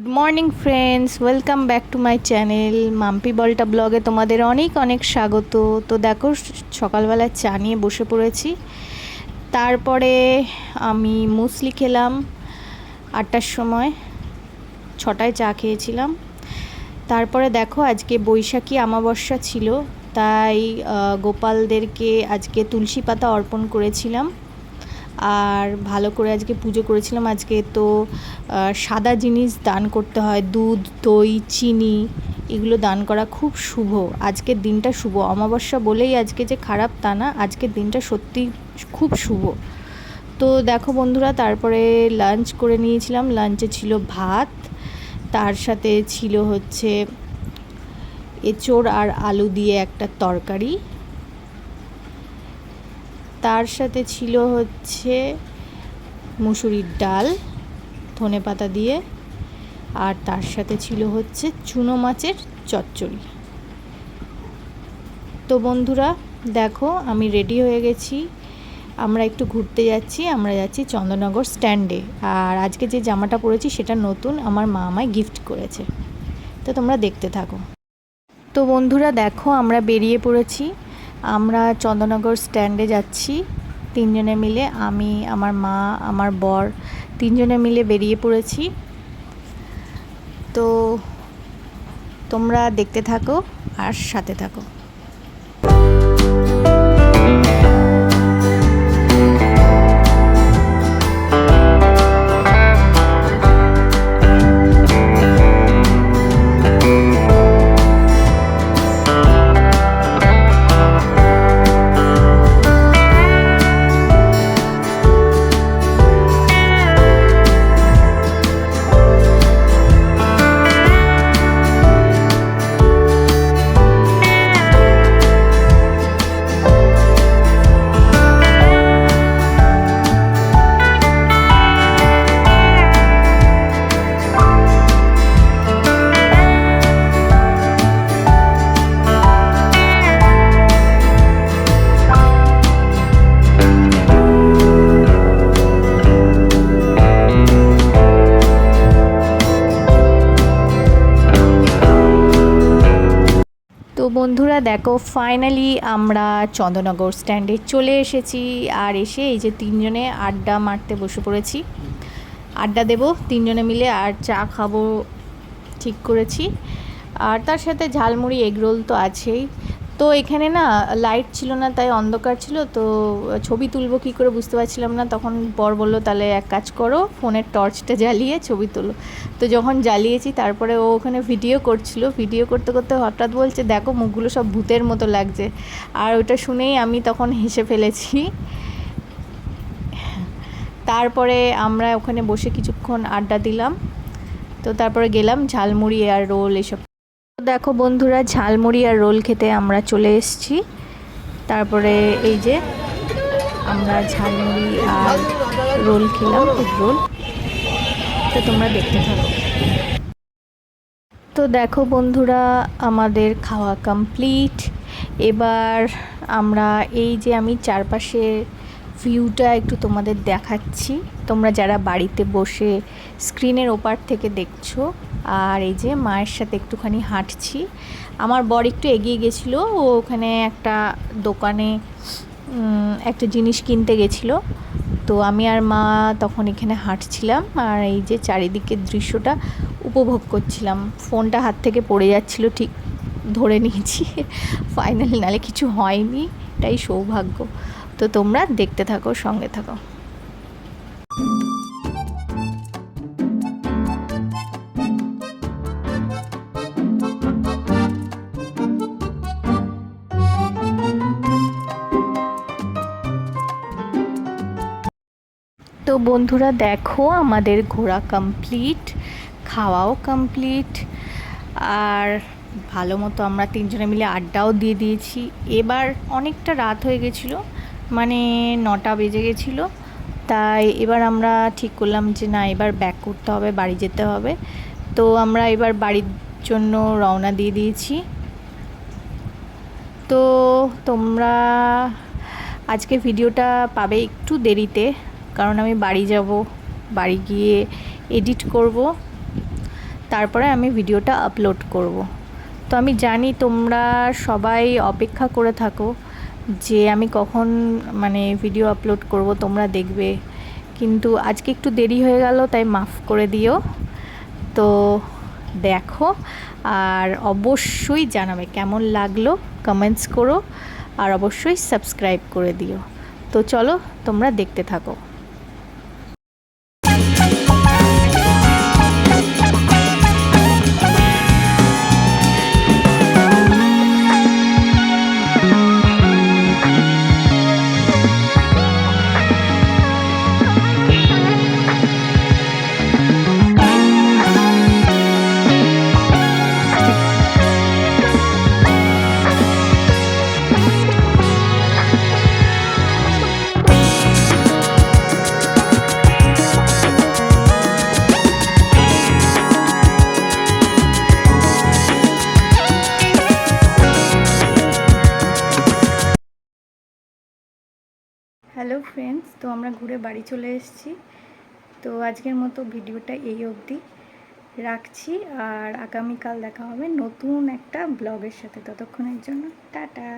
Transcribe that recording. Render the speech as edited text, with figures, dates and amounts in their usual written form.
Good morning friends, welcome back to my channel Mampi বলটা ব্লগে তোমাদের অনেক অনেক স্বাগত। তো দেখো, সকালবেলা চা নিয়ে বসে পড়েছি। তারপরে আমি মুসলি খেলাম 8টার সময়, 6টায় চা খেয়েছিলাম। তারপরে দেখো, আজকে বৈশাখী অমাবস্যা ছিল, তাই গোপালদেরকে আজকে তুলসী পাতা অর্পণ করেছিলাম আর ভালো করে আজকে পুজো করেছিলাম। আজকে তো সাদা জিনিস দান করতে হয়, দুধ, দই, চিনি, এগুলো দান করা খুব শুভ। আজকের দিনটা শুভ, অমাবস্যা বলেই আজকে যে খারাপ তা না, আজকের দিনটা সত্যি খুব শুভ। তো দেখো বন্ধুরা, তারপরে লাঞ্চ করে নিয়েছিলাম। লাঞ্চে ছিল ভাত, তার সাথে ছিল হচ্ছে এঁচোড় আর আলু দিয়ে একটা তরকারি, তার সাথে ছিল হচ্ছে মুসুরির ডাল ধনেপাতা দিয়ে, আর তার সাথে ছিল হচ্ছে চুনো মাছের চচ্চড়ি। তো বন্ধুরা দেখো, আমি রেডি হয়ে গেছি, আমরা একটু ঘুরতে যাচ্ছি। আমরা যাচ্ছি চন্দননগর স্ট্যান্ডে, আর আজকে যে জামাটা পরেছি সেটা নতুন, আমার মা আমায় গিফট করেছে। তো তোমরা দেখতে থাকো। তো বন্ধুরা দেখো, আমরা বেরিয়ে পড়েছি। আমরা চন্দননগর স্ট্যান্ডে যাচ্ছি তিনজনে মিলে, আমি, আমার মা, আমার বর, তিনজনে মিলে বেরিয়ে পড়েছি। তো তোমরা দেখতে থাকো আর সাথে থাকো। তো বন্ধুরা দেখো, ফাইনালি আমরা চন্দননগর স্ট্যান্ডে চলে এসেছি। আর এসে এই যে তিনজনে আড্ডা মারতে বসে পড়েছি, আড্ডা দেব তিনজনে মিলে আর চা খাবো ঠিক করেছি। আর তার সাথে ঝালমুড়ি, এগরোল তো আছেই। তো এখানে না লাইট ছিল না, তাই অন্ধকার ছিল, তো ছবি তুলবো কী করে বুঝতে পারছিলাম না। তখন বর বললো, তাহলে এক কাজ করো, ফোনের টর্চটা জ্বালিয়ে ছবি তোলো। তো যখন জ্বালিয়েছি, তারপরে ও ওখানে ভিডিও করছিল, ভিডিও করতে করতে হঠাৎ বলছে, দেখো মুখগুলো সব ভূতের মতো লাগছে। আর ওটা শুনেই আমি তখন হেসে ফেলেছি। তারপরে আমরা ওখানে বসে কিছুক্ষণ আড্ডা দিলাম। তো তারপরে গেলাম ঝালমুড়ি আর রোল এসব। দেখো বন্ধুরা, ঝালমুড়ি আর রোল খেতে আমরা চলে এসেছি। তারপরে এই যে আমরা ঝালমুড়ি আর রোল খেলাম, এগ রোল। তো তোমরা দেখতে থাকো। তো দেখো বন্ধুরা, আমাদের খাওয়া কমপ্লিট। এবার আমরা এই যে আমি চারপাশে ভিউটা একটু তোমাদের দেখাচ্ছি, তোমরা যারা বাড়িতে বসে স্ক্রিনের ওপার থেকে দেখছো। আর এই যে মায়ের সাথে একটুখানি হাঁটছি। আমার বর একটু এগিয়ে গেছিলো, ও ওখানে একটা দোকানে একটা জিনিস কিনতে গেছিলো। তো আমি আর মা তখন এখানে হাঁটছিলাম, আর এই যে চারিদিকের দৃশ্যটা উপভোগ করছিলাম। ফোনটা হাত থেকে পড়ে যাচ্ছিলো, ঠিক ধরে নিয়েছি ফাইনালি, নালে কিছু হয়নি, এটাই সৌভাগ্য। তো তোমরা দেখতে থাকো, সঙ্গে থাকো। তো বন্ধুরা দেখো, আমাদের ঘোরা কমপ্লিট, খাওয়াও কমপ্লিট, আর ভালো মতো আমরা তিনজনে মিলে আড্ডাও দিয়ে দিয়েছি। এবার অনেকটা রাত হয়ে গেছিলো, মানে 9টা বেজে গেছিলো। তাই এবার আমরা ঠিক করলাম যে না, এবার ব্যাক করতে হবে, বাড়ি যেতে হবে। তো আমরা এবার বাড়ির জন্য রওনা দিয়ে দিয়েছি। তো তোমরা আজকে ভিডিওটা পাবে একটু দেরিতে, কারণ আমি বাড়ি যাব, বাড়ি গিয়ে এডিট করব। তারপরে আমি ভিডিওটা আপলোড করব। তো আমি জানি তোমরা সবাই অপেক্ষা করে থাকো যে আমি কখন মানে ভিডিও আপলোড করব, তোমরা দেখবে, কিন্তু আজকে একটু দেরি হয়ে গেল, তাই মাফ করে দিও। তো দেখো, আর অবশ্যই জানাবে কেমন লাগলো, কমেন্টস করো, আর অবশ্যই সাবস্ক্রাইব করে দিও। তো চলো তোমরা দেখতে থাকো। হ্যালো ফ্রেন্ডস, তো আমরা ঘুরে বাড়ি চলে এসেছি। তো আজকের মতো ভিডিওটা এই অবধি রাখছি, আর আগামীকাল দেখা হবে নতুন একটা ব্লগের সাথে। ততক্ষণের জন্য টাটা।